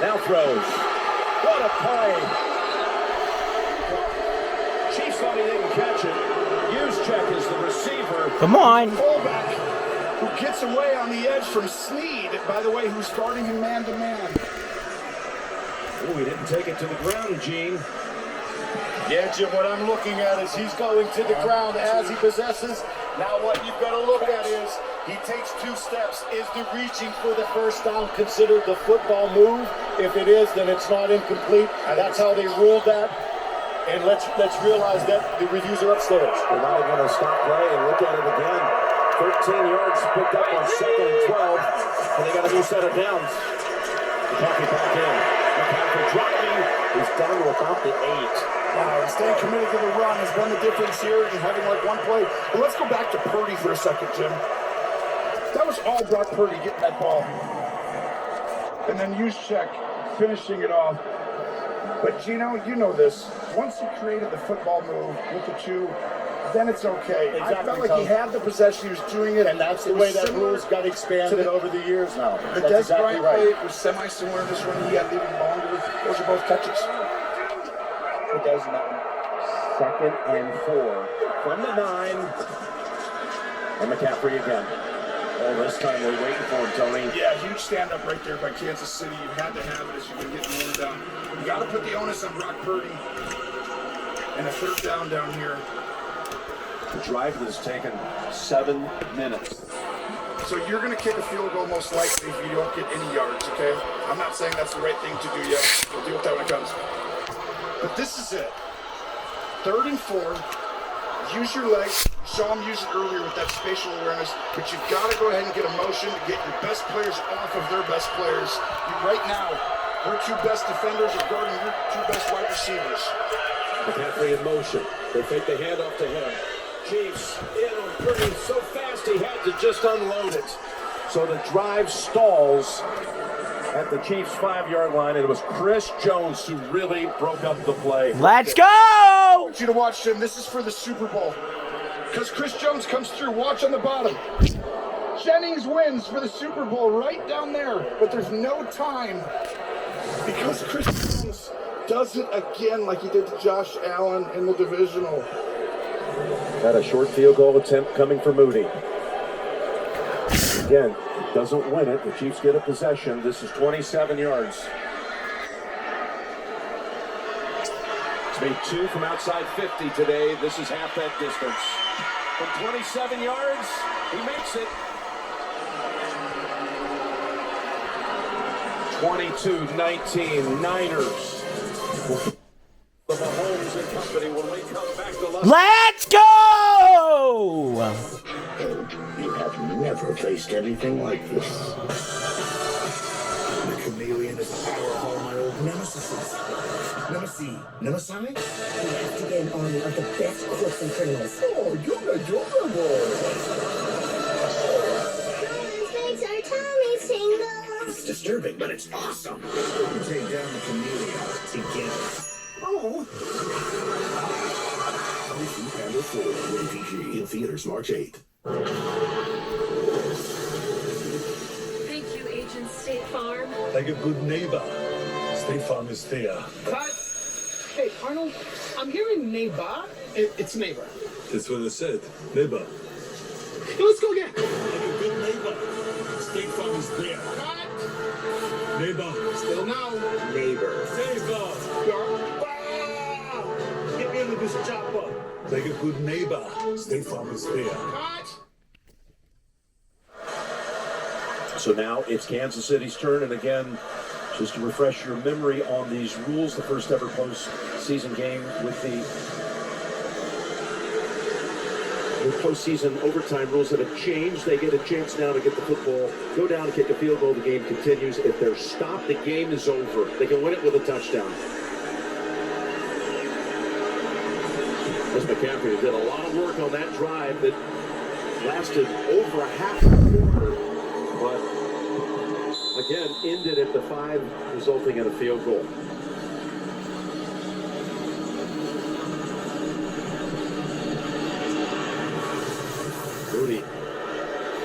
Now throws. What a play. Chiefs thought he didn't catch it. Juszczyk is the receiver. Come on. Fullback who gets away on the edge from Snead, by the way, who's guarding him man-to-man. Oh, he didn't take it to the ground, Gene. Yeah, Jim, what I'm looking at is he's going to the ground as he possesses. Now what you've got to look at is he takes 2 steps. Is the reaching for the first down considered the football move? If it is, then it's not incomplete. That's how they ruled that. And let's realize that the reviews are upstairs. They're not going to stop play and look at it again. 13 yards picked up on 2nd and 12. And they got a new set of downs. Kentucky back in. McCaffrey driving. He's down to about the 8. Wow, staying committed to the run has been the difference here and having like one play. But let's go back to Purdy for a second, Jim. That was all Brock Purdy getting that ball. And then Juszczyk finishing it off. But Gino, you know this. Once he created the football move with the 2, then it's okay. Exactly, I felt like he had the possession, he was doing it. And that's the way that rules got expanded over the years now. The That's Des exactly Bryant right. play was semi-similar to this one. He had leaving the ball under. Those are both catches. It does nothing. 2nd and 4 from the 9. And McCaffrey again. Oh, this time they're waiting for him, Tony. Yeah, huge stand-up right there by Kansas City. You had to have it as you've been getting worn down. You got to put the onus on Brock Purdy. And a 3rd down here. The drive has taken 7 minutes. So you're going to kick a field goal most likely if you don't get any yards, okay? I'm not saying that's the right thing to do yet. We'll deal with that when it comes. But this is it. 3rd and 4. Use your legs. You saw him use it earlier with that spatial awareness. But you've got to go ahead and get a motion to get your best players off of their best players. Right now, your 2 best defenders are guarding your 2 best wide receivers. McCaffrey in motion. They fake the handoff to him. Chiefs in on Purdy so fast he had to just unload it. So the drive stalls at the Chiefs' 5-yard line, and it was Chris Jones who really broke up the play. Let's go! I want you to watch him. This is for the Super Bowl. Because Chris Jones comes through. Watch on the bottom. Jennings wins for the Super Bowl right down there. But there's no time because Chris Jones does it again like he did to Josh Allen in the divisional. Got a short field goal attempt coming for Moody. Again, doesn't win it. The Chiefs get a possession. This is 27 yards. It's made 2 from outside 50 today. This is half that distance. From 27 yards, he makes it. 22-19 Niners. The Mahomes and company when we come back to Los Let's go! You have never faced anything like this. The chameleon is the power of all my old nemesis. Nemesis? We have to get an army of the best crooks and criminals. Oh, yoga boy. Makes our tummies tingle. It's disturbing, but it's awesome. We take down the chameleon together. Oh. Mission Panda 4, rated PG, in theaters March 8th. Thank you, Agent State Farm. Like a good neighbor, State Farm is there. Cut. Hey, Arnold, I'm hearing neighbor. It's neighbor. That's what I said. Neighbor. Hey, let's go again. Like a good neighbor, State Farm is there. Cut. Neighbor. Still no. Neighbor. Neighbor. Get me under this chopper. Like a good neighbor, State Farm is there. Cut. So now it's Kansas City's turn, and again, just to refresh your memory on these rules, the first ever postseason game with the postseason overtime rules that have changed. They get a chance now to get the football, go down and kick a field goal. The game continues. If they're stopped, the game is over. They can win it with a touchdown. As McCaffrey did a lot of work on that drive that lasted over a half quarter, but again, ended at the 5, resulting in a field goal. Moody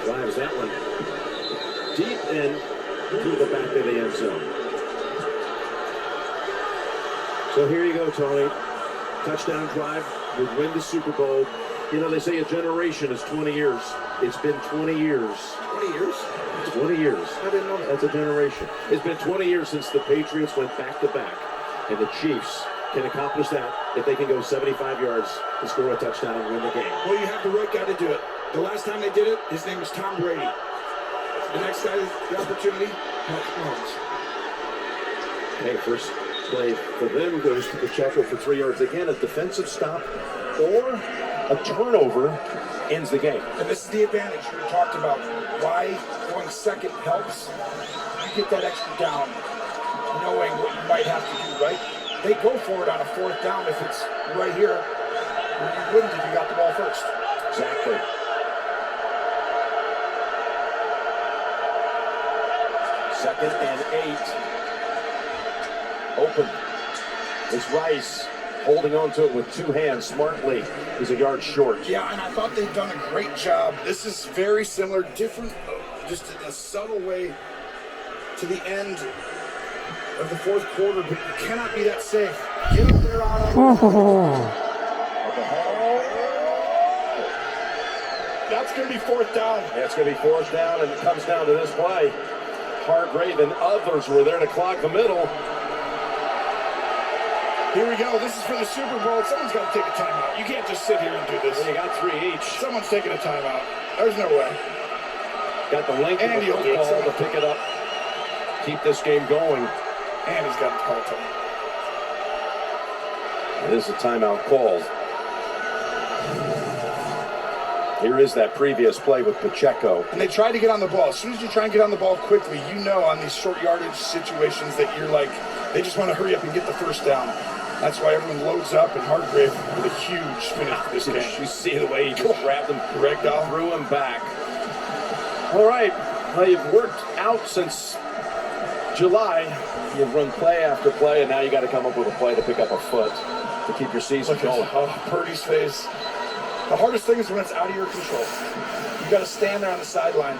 drives that one deep and to the back of the end zone. So here you go, Tony. Touchdown drive would win the Super Bowl. You know, they say a generation is 20 years. It's been 20 years. 20 years? 20 years. I didn't know that. That's a generation. It's been 20 years since the Patriots went back-to-back. And the Chiefs can accomplish that if they can go 75 yards and score a touchdown and win the game. Well, you have the right guy to do it. The last time they did it, his name was Tom Brady. The next guy, the opportunity, Patrick Mahomes. Okay, first play for them goes to Pacheco for 3 yards. Again, a defensive stop or a turnover ends the game. And this is the advantage we talked about. Why going second helps. You get that extra down, knowing what you might have to do, right? They go for it on a fourth down if it's right here, where you wouldn't if you got the ball first. Exactly. Second and 8. Open. It's Rice holding on to it with two hands smartly. He's a yard short. Yeah, and I thought they'd done a great job. This is very similar, different, just in a subtle way to the end of the fourth quarter, but you cannot be that safe. Get up there on him. That's going to be fourth down. Yeah, it's going to be fourth down, and it comes down to this play. Hargrave and others were there to clog the middle. Here we go. This is for the Super Bowl. Someone's got to take a timeout. You can't just sit here and do this. Well, you got 3 each. Someone's taking a timeout. There's no way. Got the length of And the he'll do it. football to pick it up. Keep this game going. And he's got the call time. It is a timeout called. Here is that previous play with Pacheco. And they try to get on the ball. As soon as you try and get on the ball quickly, you know on these short yardage situations that you're like, they just want to hurry up and get the first down. That's why everyone loads up, and Hargrave with a huge finish for this game. You see the way he just grabbed him, Correct off. threw him back. All right, well, you've worked out since July. You've run play after play, and now you got to come up with a play to pick up a foot to keep your season going. Oh, Purdy's face. The hardest thing is when it's out of your control. You got to stand there on the sideline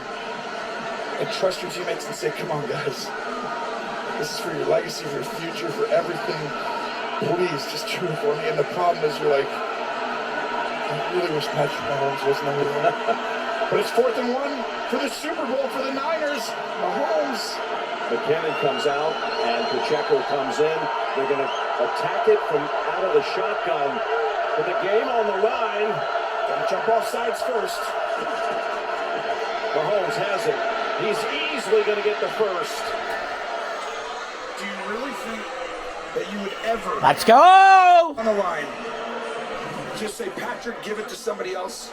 and trust your teammates and say, come on, guys. This is for your legacy, for your future, for everything. Please, just do it for me. And the problem is you're like, I really wish Patrick Mahomes was number one. But it's 4th and 1 for the Super Bowl for the Niners. Mahomes. McKinnon comes out, and Pacheco comes in. They're going to attack it from out of the shotgun. With the game on the line. Got to jump off sides first. Mahomes has it. He's easily going to get the first. Do you really think that you would ever Let's go! on the line just say, Patrick, give it to somebody else?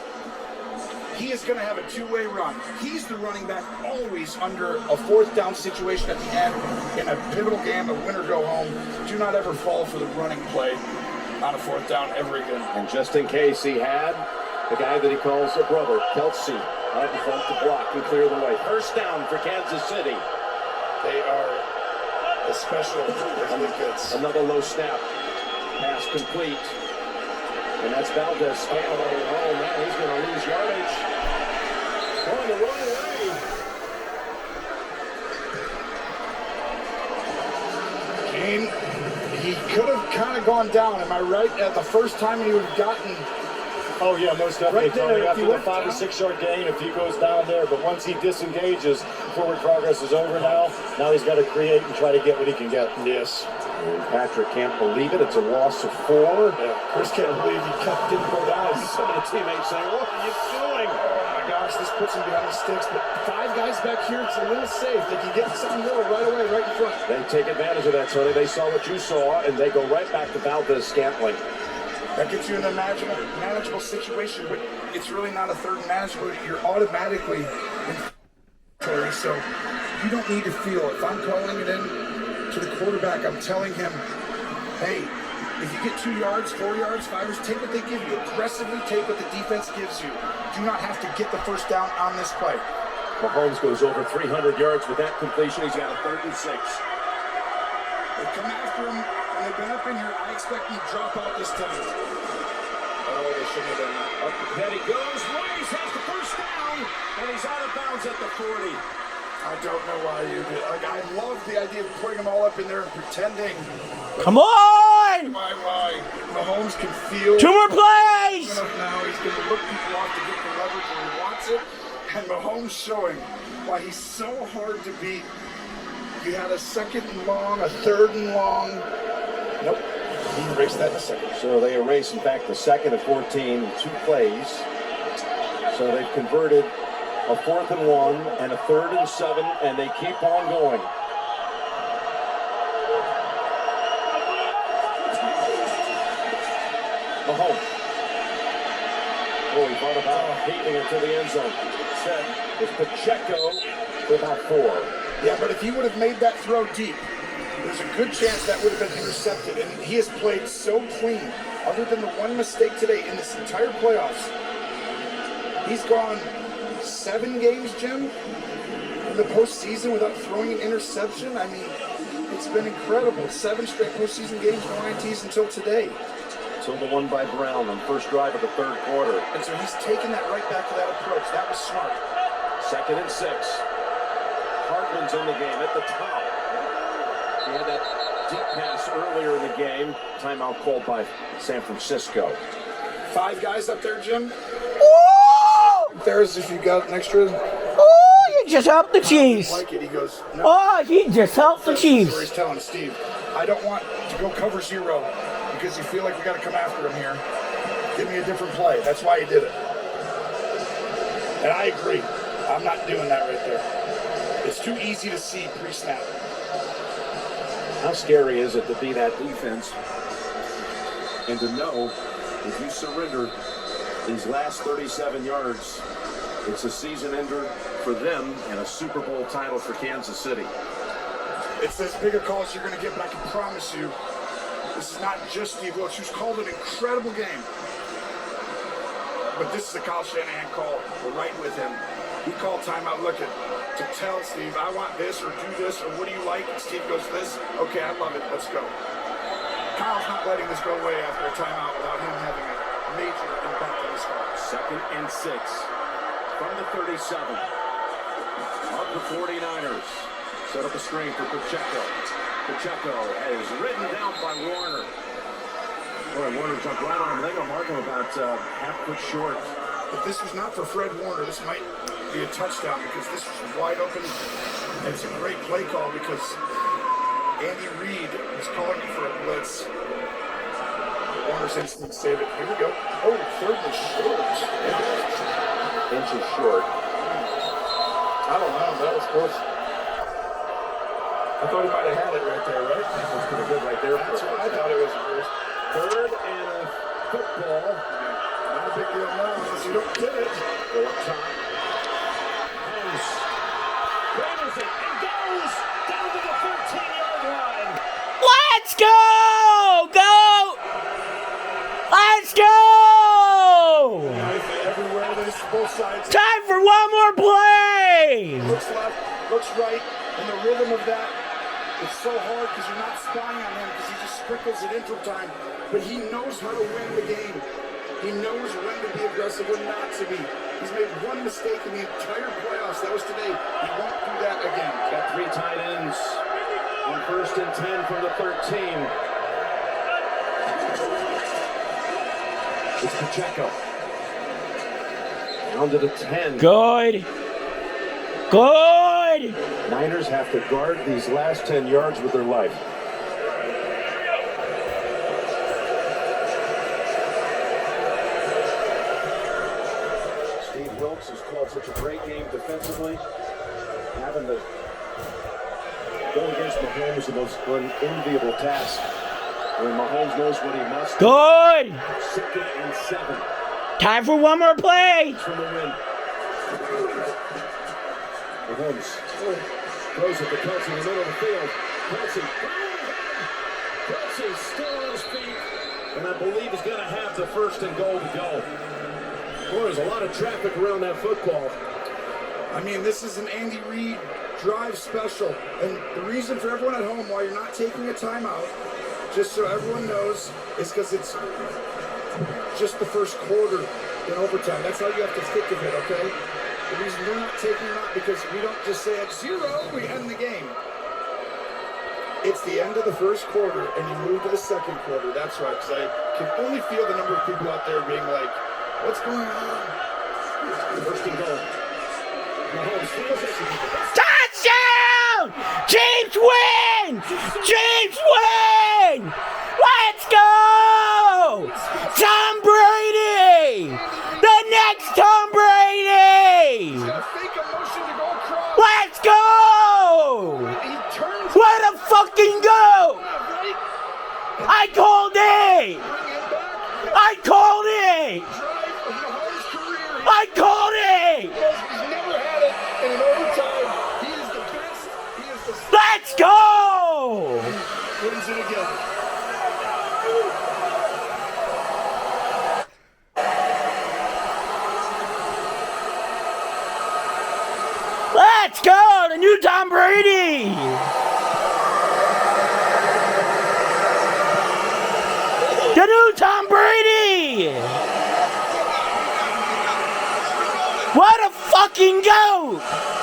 He is going to have a two-way run. He's the running back always under a fourth down situation at the end in a pivotal game, a win or go home. Do not ever fall for the running play on a fourth down ever again. And just in case, he had the guy that he calls a brother, Kelsey, out in front to block and clear the way. First down for Kansas City. They are a special goods. Another low snap. Pass complete. And that's Valdez scrambling. Oh, man, he's going to lose yardage. Going the wrong way. Kane, he could have kind of gone down. Am I right? At the first time he would have gotten. Oh, yeah, most definitely. Right there, Tony, if after he the went 5 or down. 6 yard gain, if he goes down there, but once he disengages, forward progress is over now. Now he's got to create and try to get what he can get. Yes. And Patrick can't believe it. It's a loss of 4. Yeah. Chris can't believe he didn't go down. Some of the teammates saying, what are you doing? Oh my gosh, this puts him behind the sticks. But 5 guys back here, it's a little safe. They can get something little right away, right in front. They take advantage of that, Tony. They saw what you saw, and they go right back to Valdez Scantling. That gets you in a manageable situation, but it's really not a third and manageable. You're automatically in. So you don't need to feel. If I'm calling it in to the quarterback, I'm telling him, hey, if you get 2 yards, 4 yards, 5 yards, take what they give you. Aggressively take what the defense gives you. Do not have to get the first down on this play. Mahomes goes over 300 yards with that completion. He's got a 3rd and 6. They come after him, and they've been up in here. I expect him to drop out this time. Oh, they shouldn't have done that. Up the head he goes. Rice has the first down, and he's out of bounds at the 40. I don't know why you did. Like, I love the idea of putting them all up in there and pretending. Come on! Why? Mahomes can feel. 2 more plays! Now he's going to look people off to get the leverage where he wants it. And Mahomes showing why he's so hard to beat. You had a 2nd and long, a 3rd and long. Nope. He erased that in a second. So they erase, in fact, the 2nd and 14 in 2 plays. So they've converted a 4th and 1 and a 3rd and 7, and they keep on going. Mahomes. Oh, he thought about keeping it to the end zone. Instead, it's Pacheco for about 4. Yeah, but if he would have made that throw deep, there's a good chance that would have been intercepted. And he has played so clean, other than the one mistake today in this entire playoffs. He's gone 7 games, Jim, in the postseason without throwing an interception. I mean, it's been incredible. 7 straight postseason games, no INTs until today. Until the one by Brown on first drive of the 3rd quarter. And so he's taken that right back to that approach. That was smart. 2nd and 6. Hardman's in the game at the top. He had that deep pass earlier in the game. Timeout called by San Francisco. 5 guys up there, Jim. Ooh! There's if you got an extra. Oh, you just helped the Chiefs. Like it, he goes. No. Oh, he just helped the Where Chiefs. he's telling Steve, I don't want to go cover 0 because you feel like we got to come after him here. Give me a different play. That's why he did it. And I agree. I'm not doing that right there. It's too easy to see pre-snap. How scary is it to be that defense and to know if you surrender these last 37 yards, it's a season ender for them and a Super Bowl title for Kansas City. It's as big a call as you're going to get, but I can promise you, this is not just Steve Wilkes, who's called an incredible game. But this is a Kyle Shanahan call. We're right with him. He called timeout looking to tell Steve, I want this or do this or what do you like? And Steve goes, this. Okay, I love it. Let's go. Kyle's not letting this go away after a timeout without him having a major impact on this call. 2nd and 6 from the 37 of the 49ers. Set up a screen for Pacheco. Pacheco is ridden down by Warner. Boy, Warner jumped right on him. They gonna mark him about half foot short. If this was not for Fred Warner, this might be a touchdown because this was wide open. And it's a great play call because Andy Reid was calling for a blitz. Warner's instinct save it. Here we go. Oh, 3rd and short. Inches short. I don't know. That was close. I thought he might have had it right there, right? That's pretty good right there. That's what I thought it was at first. 3rd and a football. Not a big deal now unless you don't get it. Go up top. Mahomes cradles it and goes down to the 13-yard line. Let's go! Go! Let's go! Everywhere, there's both sides. Time for one more play! Looks left, looks right, and the rhythm of that, it's so hard because you're not spying on him because he just sprinkles at interval time. But he knows how to win the game. He knows when to be aggressive, when not to be. He's made one mistake in the entire playoffs. That was today. He won't do that again. Got 3 tight ends on 1st and 10 from the 13. It's Pacheco. Down to the 10. Good. Good. Niners have to guard these last 10 yards with their life. Steve Wilkes has called such a great game defensively. Having to go against Mahomes is the most unenviable task. When Mahomes knows what he must do. Good. 2nd and 7. Time for one more play. From the win. Mahomes throws it to Kelsey in the middle of the field. Kelsey's still on his feet, and I believe he's going to have the 1st and goal to go. Boy, there's a lot of traffic around that football. I mean, this is an Andy Reid drive special. And the reason for everyone at home why you're not taking a timeout, just so everyone knows, is because it's just the first quarter in overtime. That's how you have to think of it, okay? The reason they're not taking him out because we don't just say it's 0, we end the game. It's the end of the first quarter, and you move to the second quarter. That's right, because I can only feel the number of people out there being like, what's going on? First and goal. Mahomes feels it. Touchdown! Chiefs win! Chiefs win! Let's go! Tom Brady! The next Tom Brady! Fake a motion to go across. Let's go! He turns What a fucking go! right, I called it! bring him back. I called it! Drive of Mahomes' career. I called it! He's never had it in an overtime. He is the best. He is the Let's go! wins it again. Let's go! The new Tom Brady! The new Tom Brady! What a fucking goat!